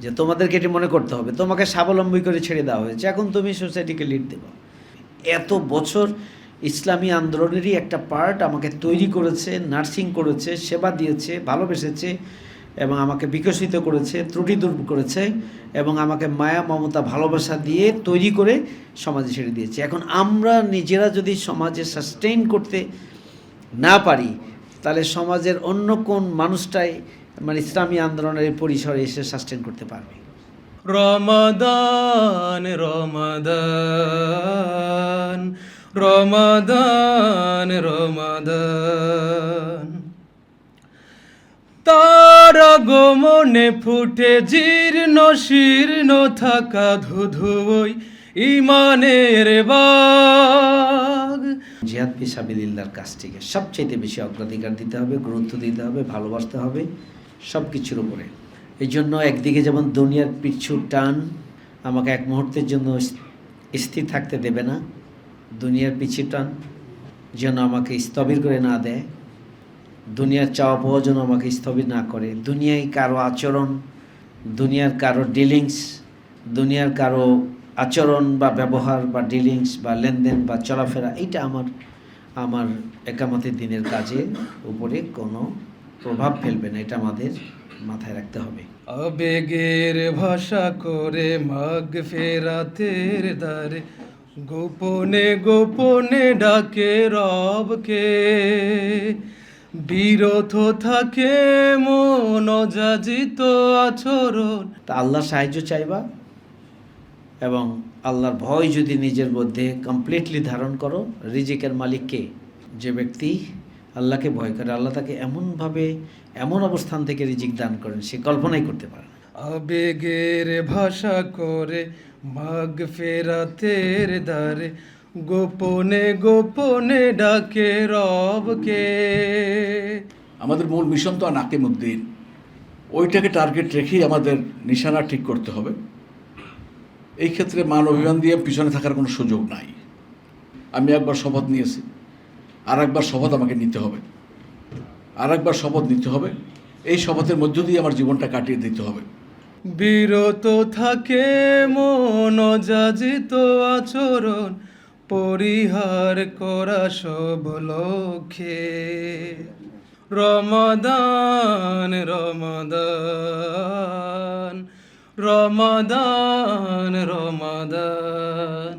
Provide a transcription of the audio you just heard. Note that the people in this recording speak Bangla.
যে তোমাদেরকে এটি মনে করতে হবে, তোমাকে স্বাবলম্বী করে ছেড়ে দেওয়া হয়েছে, এখন তুমি সোসাইটিকে লিড দেবো। এত বছর ইসলামী আন্দোলনেরই একটা পার্ট আমাকে তৈরি করেছে, নার্সিং করেছে, সেবা দিয়েছে, ভালোবেসেছে এবং আমাকে বিকশিত করেছে, ত্রুটি দূর করেছে এবং আমাকে মায়া মমতা ভালোবাসা দিয়ে তৈরি করে সমাজে ছেড়ে দিয়েছে। এখন আমরা নিজেরা যদি সমাজে সাস্টেইন করতে না পারি, তাহলে সমাজের অন্য কোন মানুষটাই মানে ইসলামী আন্দোলনের এই পরিসরে এসে সাস্টেইন করতে পারবে? রমাদান রমাদান রমাদান রমাদান, তার আগমনে ফুটে জীর্ণ শীর্ণ থাকা ধুধুই ইমানের বাগ। জিহাদ ফি সাবিলিল্লাহর কাজটিকে সবচাইতে বেশি অগ্রাধিকার দিতে হবে, গুরুত্ব দিতে হবে, ভালোবাসতে হবে সব কিছুর উপরে। এই জন্য একদিকে যেমন দুনিয়ার পিছু টান আমাকে এক মুহূর্তের জন্য স্থির থাকতে দেবে না, দুনিয়ার পিছু টান যেন আমাকে স্থবির করে না দেয়, দুনিয়ার চাওয়া পাওয়া যেন আমাকে স্থবির না করে, দুনিয়ায় কারো আচরণ, দুনিয়ার কারো ডিলিংস, দুনিয়ার কারো আচরণ বা ব্যবহার বা ডিলিংস বা লেনদেন বা চলাফেরা, এইটা আমার একামতের দিনের কাজের উপরে কোনো প্রভাব ফেলবে না, এটা আমাদের মাথায় রাখতে হবে। আবেগের ভাষা করে মাগ ফেরাতের দ্বারে গোপনে গোপনে ডাকে রবকে, বিরত থাকে মন অযাচিত আচরণ। তা আল্লাহর সাহায্য চাইবা এবং আল্লাহর ভয় যদি নিজের মধ্যে কমপ্লিটলি ধারণ করো। রিজিকের মালিক কে? যে ব্যক্তি আল্লাহকে ভয় করে, আল্লাহ তাকে এমনভাবে এমন অবস্থান থেকে রিজিক দান করেন সে কল্পনাই করতে পারে না। আবেগের ভাষা করে মাগ ফেরাতের দ্বারে গোপনে গোপনে ডাকে রবকে। আমাদের মূল মিশন তো নাকিমুদ্দিন, ওইটাকে টার্গেট রেখেই আমাদের নিশানা ঠিক করতে হবে। এই ক্ষেত্রে মান অভিমান দিয়ে পিছনে থাকার কোনো সুযোগ নাই। আমি একবার শপথ নিয়েছি, আর একবার শপথ আমাকে নিতে হবে, আর একবার শপথ নিতে হবে। এই শপথের মধ্য দিয়ে আমার জীবনটা কাটিয়ে দিতে হবে। বিরত থাকে মন অযাচিত আচরণ, পরিহার করা সব লক্ষ্যে। রমাদান রমাদান রমাদান রমাদান।